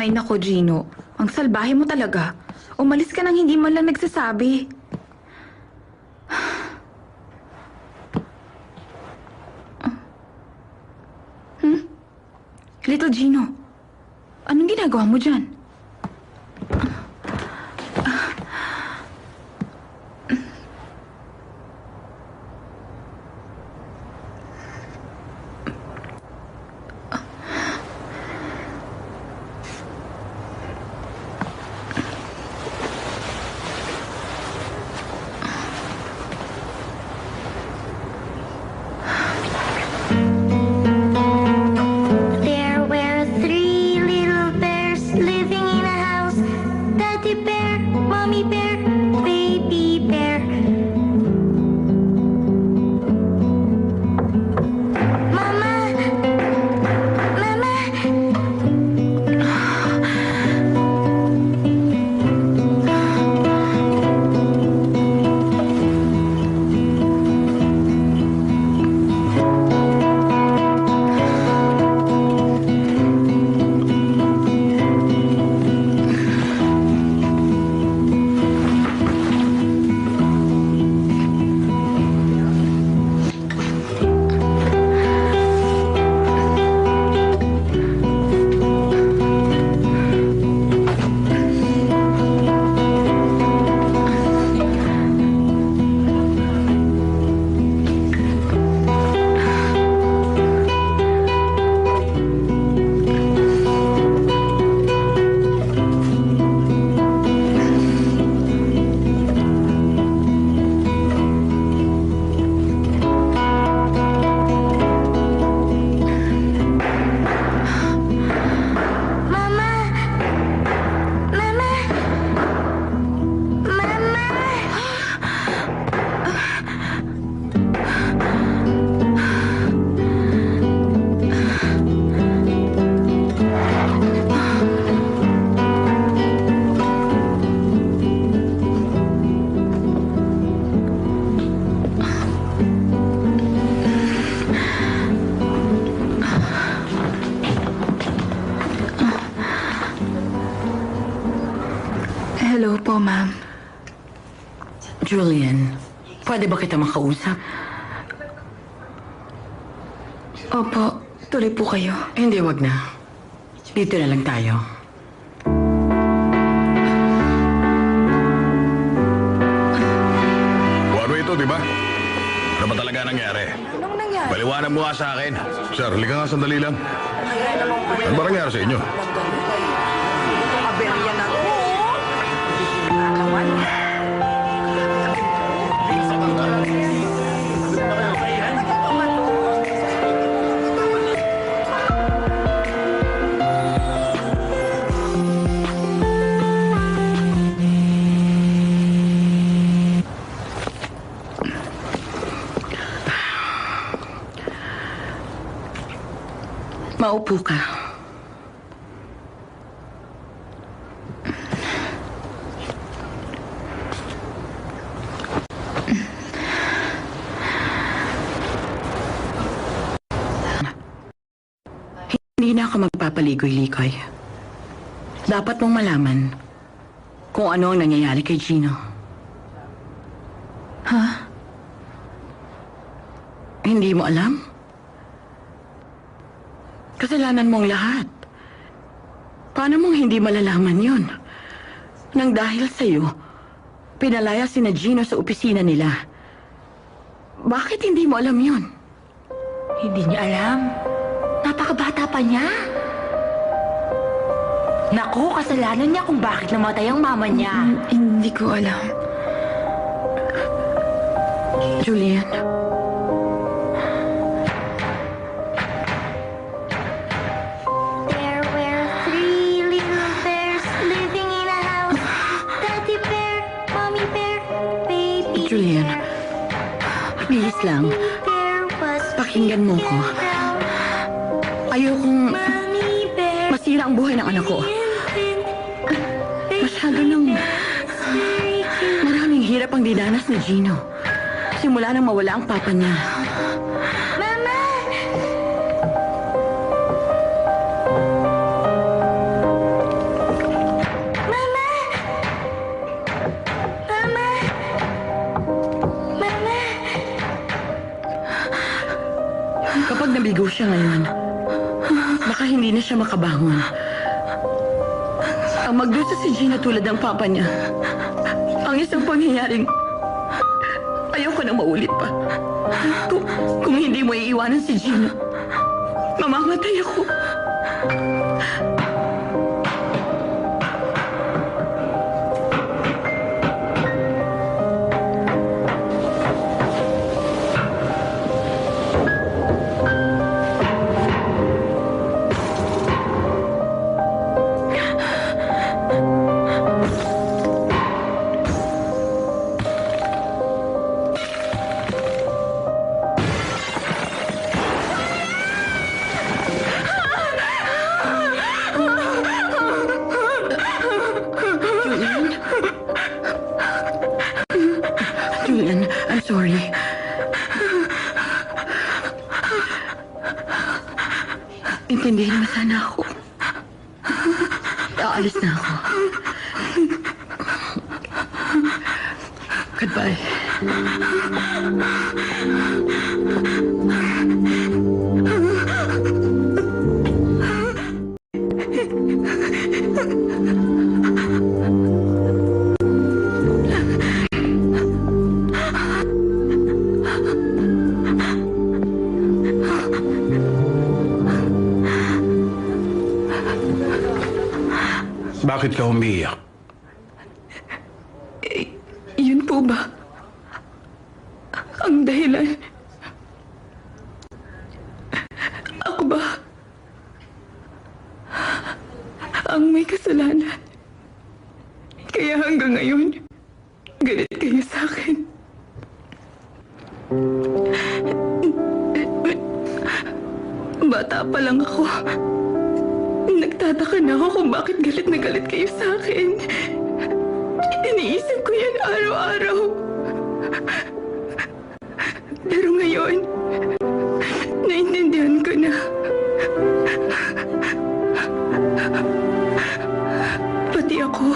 Hay nako, Gino. Ang salbahe mo talaga. Umalis ka nang hindi man lang nagsasabi. Little Gino, anong ginagawa mo dyan? Hello po, ma'am. Julian, pwede ba kita makausap? Opo, tuloy po kayo. Hindi, wag na. Dito na lang tayo. Ano ito, di ba? Ano ba talaga nangyari? Anong nangyari? Paliwanag mo nga sa akin. Sir, halika nga sandali lang. Ano ba nangyari sa inyo? Aberya na to. Maupo ka. Hindi na ako magpapaligoy-ligoy. Dapat mong malaman kung ano ang nangyayari kay Gino. Ha? Hindi mo alam? Kasalanan mong lahat. Paano mong hindi malalaman yun? Nang dahil sa'yo, pinalaya si Gino sa opisina nila. Bakit hindi mo alam yun? Hindi niya alam. Napakabata pa niya. Naku, kasalanan niya kung bakit namatay ang mama niya. Hindi ko alam. Julian. There were three little bears living in a house. Daddy bear, mommy bear, baby Julian. Please lang. bear was Pakinggan mo ko. Ayokong mommy bear. masira ang buhay ng anak ko. Masyado nang maraming hirap ang dinanas ni Gino. Simula nang mawala ang papa niya. Mama! Baka hindi na siya makabangon. Ang magdusa si Gina tulad ng papa niya. Ang isang pangyayaring ayoko na maulit pa. Kung hindi mo iiwanan si Gina, mamamatay ako. Julian, I'm sorry. Intindihin mo sana ako. Aalis na ako. Goodbye. Bakit ka umiiyak? Yun po ba? Ang dahilan? Ako ba? Ang may kasalanan? Kaya hanggang ngayon, galit kayo sa akin. Bata pa lang ako. Nagtataka na ako kung bakit galit na galit kayo sa akin. Iniisip ko yan araw-araw. Pero ngayon, naintindihan ko na. Pati ako,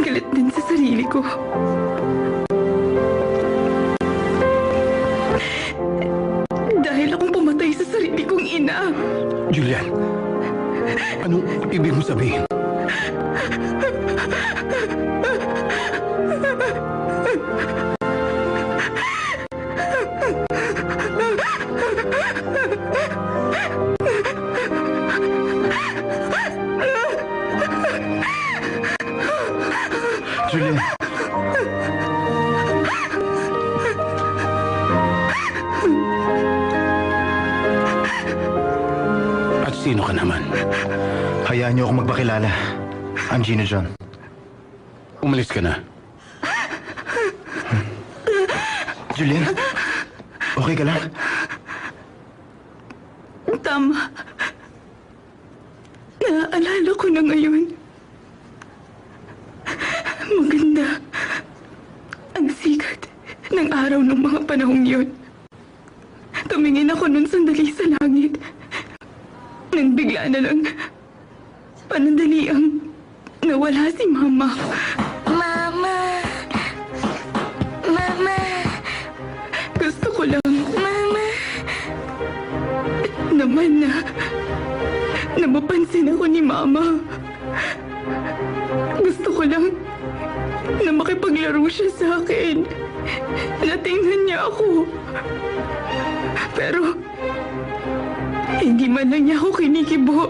galit din sa sarili ko. Dahil akong pumatay sa sarili kong ina. Julian, anong ibig mo sabihin? Julian. At sino ka naman? Hayaan niyo ako magpakilala. I'm Gino John. Umalis ka na. Julian? Okay ka lang? Tama. Naaalala ko na ngayon. Maganda ang sikat ng araw ng mga panahong yun. Tumingin ako nun sandali sa langit. Nang bigla na lang, panandaliang nawala si Mama. Mama. Mama. Gusto ko lang Mama. naman na mapansin ako ni Mama. Gusto ko lang na makipaglaro siya sa akin. Natingnan niya ako. Pero hindi man lang niya ako kinikibo.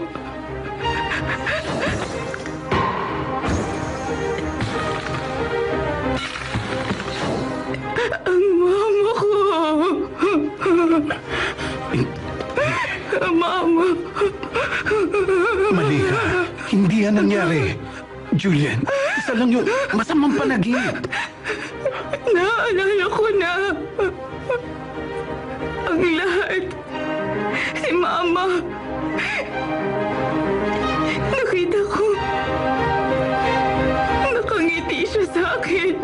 Ang mama ko. Mama. Mali ka. Hindi yan nangyari. Julian, isa lang yun. Masamang panaginip. Naalala ko na. Ang lahat. Si Mama. Nakita ko. Nakangiti siya sa akin.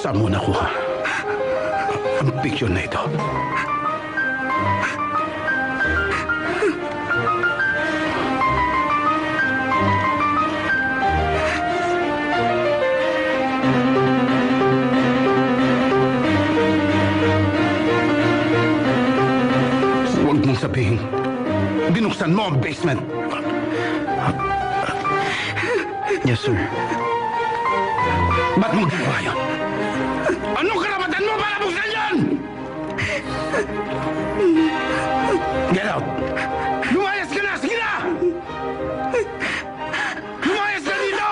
Saan mo nakuha ang picture na ito? Huwag mong sabihin, binuksan mo ang basement. Yes, sir. Ba't mo ginawa yun? Anong karapatan mo para buksan yan? Get out! Lumayas ka na! Sige na! Lumayas ka dito!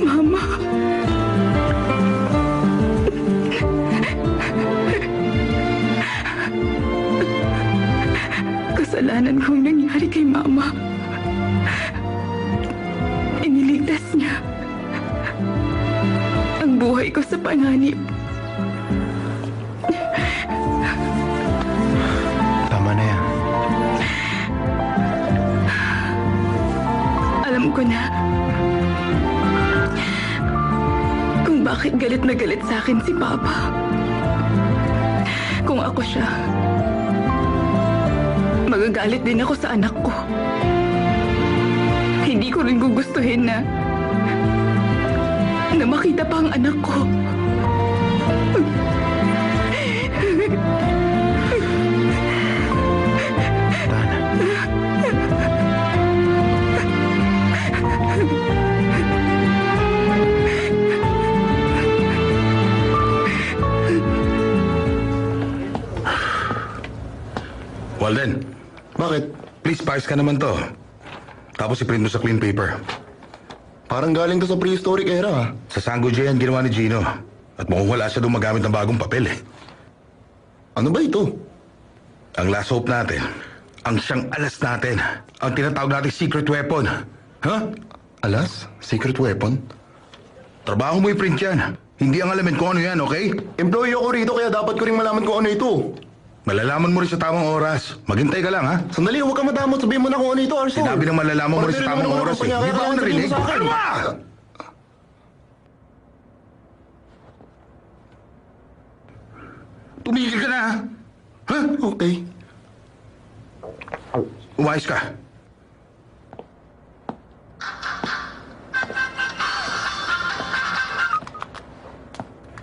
Mama. Kasalanan kong nangyari kay Mama. Iniligtas niya ang buhay ko sa panganib. Tama na yan. Alam ko na kung bakit galit na galit sa akin si Papa. Kung ako siya, magagalit din ako sa anak ko. Hindi ko rin gugustuhin na makita pa ang anak ko. Walden, Bakit? please paayos ka naman to. Tapos i-print mo sa clean paper. Parang galing to sa prehistoric era. Sa Sango J yan ginawa ni Gino. At mukhang wala siya doon magamit ng bagong papel eh. Ano ba ito? Ang last hope natin, ang siyang alas natin, ang tinatawag natin secret weapon. Ha? Alas? Secret weapon? Trabaho mo i-print yan. Hindi ang alamin kung ano yan, okay? Employee ako rito kaya dapat ko rin malaman kung ano ito. Malalaman mo rin sa tamang oras. Maghintay ka lang, ha? Sandali, huwag ka madamot. Sabihin mo na kung ano ito, Arso. Sinabi ng malalaman mo rin sa tamang oras, eh. Hindi ba ako narinig? Ano ba? Tumigil ka na, ha? Ha? Okay. Umayos ka.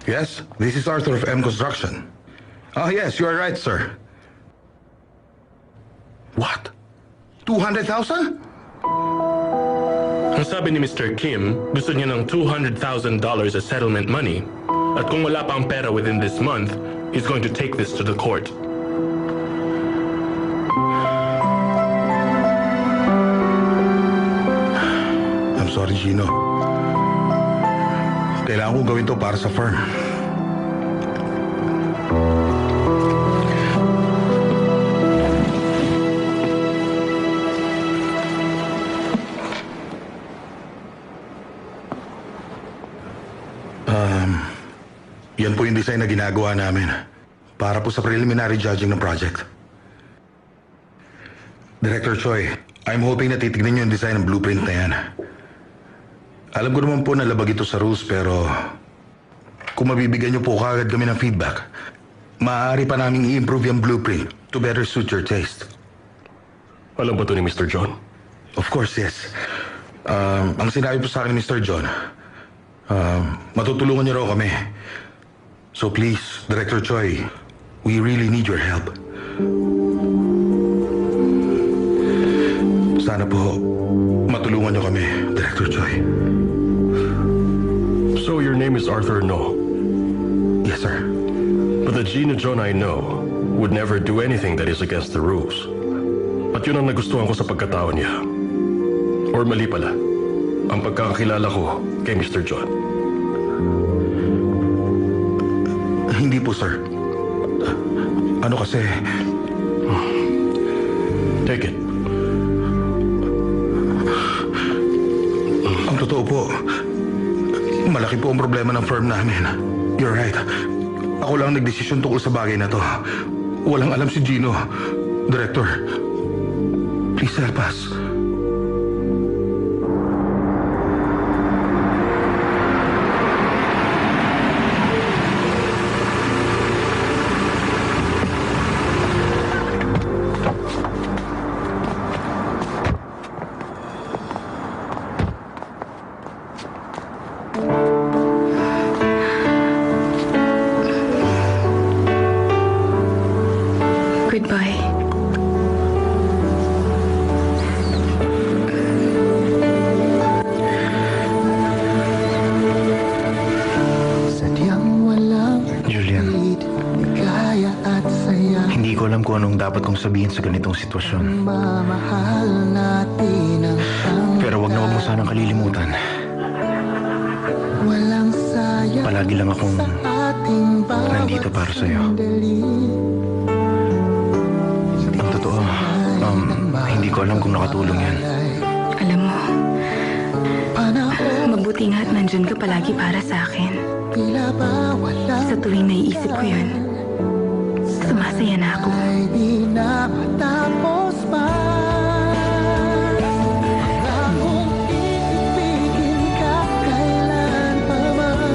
Yes, this is Arthur of M Construction. Oh, yes, you are right, sir. What? 200,000? Ang sabi ni Mr. Kim, gusto niya ng $200,000 as settlement money. At kung wala pa ang pera within this month, he's going to take this to the court. I'm sorry, Gino. Kailangan kong gawin to para sa firm. Yan po yung design na ginagawa namin para po sa preliminary judging ng project. Director Choi, I'm hoping na titignan niyo yung design ng blueprint na yan. Alam ko naman po na labag ito sa rules pero kung mabibigyan niyo po kagad kami ng feedback, maaari pa namin i-improve yung blueprint to better suit your taste. Alam ba ito ni Mr. John? Of course, yes. Ang sinabi po sa akin ni Mr. John, matutulungan niyo raw kami. So please, Director Choi, we really need your help. Sana po matulungan niyo kami, Director Choi. So your name is Arthur No? Yes, Gino John I know would never do anything that is against the rules. At yun ang nagustuhan ko sa pagkatao niya. Or mali pala, ang pagkakakilala ko kay Mr. John. Hindi po, sir. Ano kasi... Take it. Ang totoo po, malaki po ang problema ng firm namin. You're right. Ako lang nagdesisyon tungkol sa bagay na to. Walang alam si Gino. Director, please help us. Goodbye. Sadyang walang Julian, ligaya at saya. hindi ko alam kung anong dapat kong sabihin sa ganitong sitwasyon. Mamahal natin ang Pero wag na wag mo sanang kalilimutan. walang sayang Palagi lang akong ating bawat nandito para sa'yo. sandali. Ang totoo, hindi ko alam kung nakatulong yan. Alam mo, mabuti nga at nandyan ka palagi para sa akin. Tila ba walang Sa tuwing naiisip ko yun, sumasaya na ako. ay di na matapos pa. Akong ibigin ka kailan pa man.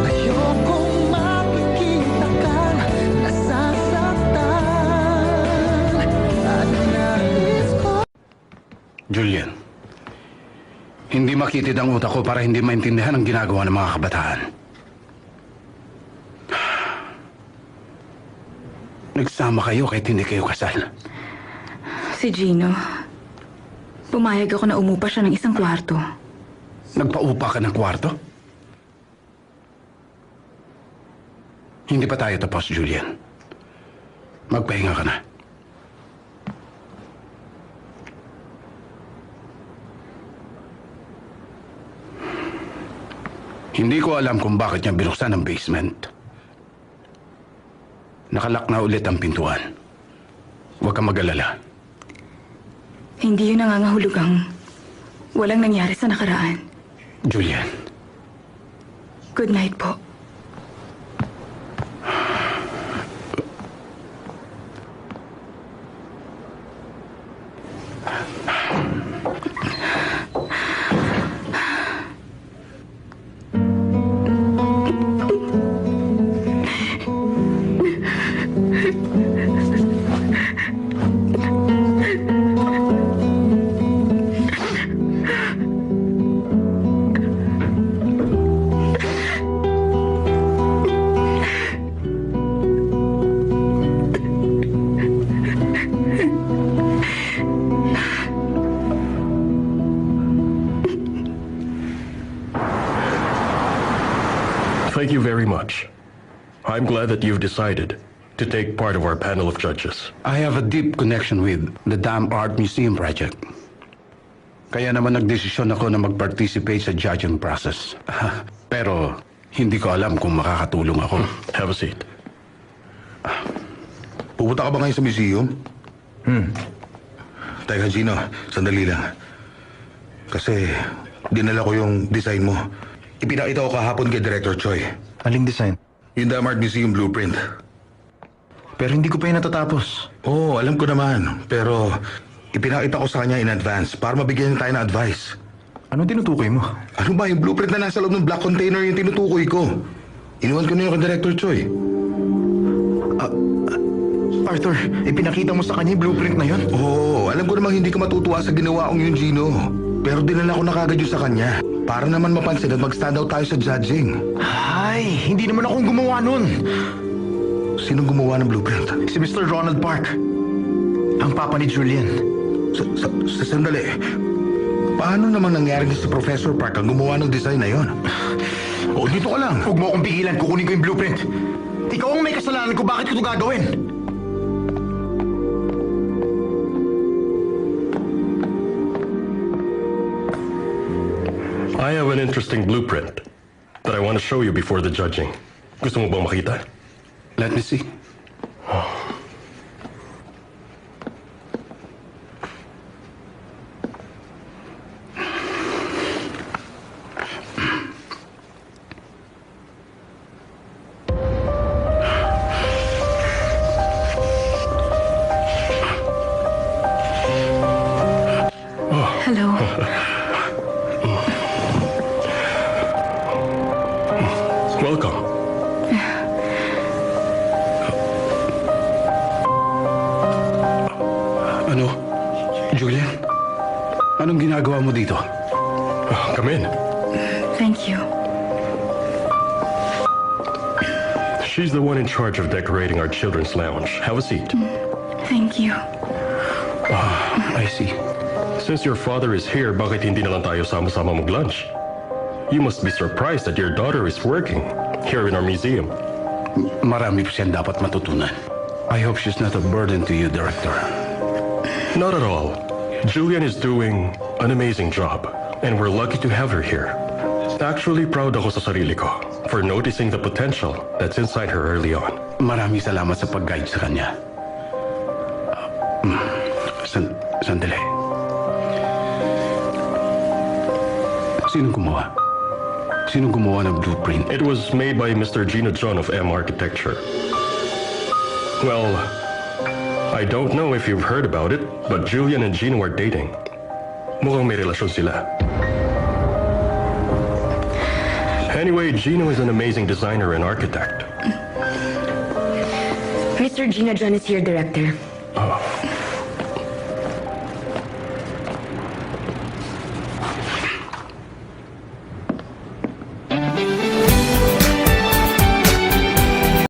Ayokong makikita kang nasasaktan. At nais ko Julian, hindi makitid ang utak ko para hindi maintindihan ang ginagawa ng mga kabataan. Nagsama kayo kahit hindi kayo kasal. Si Gino, pumayag ako na umupa siya ng isang kwarto. Nagpaupa ka ng kwarto? Hindi pa tayo tapos, Julian. Magpahinga ka na. Hindi ko alam kung bakit niya binuksan ang basement. Nakalak na ulit ang pintuan. Huwag kang mag-alala. Hindi yun nangangahulugang walang nangyari sa nakaraan. Julian, Good night po. Thank you very much. I'm glad that you've decided to take part of our panel of judges. I have a deep connection with the Dam Art Museum project. Kaya naman nagdesisyon ako na mag-participate sa judging process. Pero hindi ko alam kung makakatulong ako. Have a seat. Pupunta ka ba ngayon sa museum? Teka, Gino, sandali lang. Kasi dinala ko yung design mo. Ipinakita ko kahapon kay Director Choi. Aling design? Yung Dam Art Museum blueprint. Pero hindi ko pa yun natatapos. Oo, alam ko naman. Pero ipinakita ko sa kanya in advance para mabigyan niya tayo ng advice. Ano tinutukoy mo? Ano ba, yung blueprint na nasa loob ng black container yung tinutukoy ko. Inuwan ko na yung kay Director Choi. Arthur, ipinakita mo sa kanya yung blueprint na yun? Oo, alam ko namang hindi ka matutuwa sa ginawa kong yung Gino. Pero dinala ko na kagad yun sa kanya. Para naman mapansin at mag-stand out tayo sa judging. Ay, hindi naman akong gumawa nun. Sinong gumawa ng blueprint? Si Mr. Ronald Park. Ang papa ni Julian. Sandali. Paano namang nangyari na si Professor Park ang gumawa ng design na yon? O, dito ka lang. Huwag mo akong pigilan, kukunin ko yung blueprint. Ikaw ang may kasalanan ko, bakit ko ito gagawin? I have an interesting blueprint that I want to show you before the judging. Gusto mo bang makita? Let me see. Hello. Welcome. Ano? Julian? Anong ginagawa mo dito? Come in. Thank you. She's the one in charge of decorating our children's lounge. Have a seat. Thank you. I see. Since your father is here, bakit hindi na lang tayo sama-sama mag-lunch? You must be surprised that your daughter is working here in our museum. Marami pa siyang dapat matutunan. I hope she's not a burden to you, Director. Not at all. Julian is doing an amazing job, and we're lucky to have her here. Actually, proud ako sa sarili ko for noticing the potential that's inside her early on. Maraming salamat sa pag-guide sa kanya. Sandali. Sinong gumawa? Sinong gumawa ng blueprint? It was made by Mr. Gino John of M Architecture. Well, I don't know if you've heard about it, but Julian and Gino are dating. Mukhang may relasyon sila. Anyway, Gino is an amazing designer and architect. Mr. Gino John is here, Director.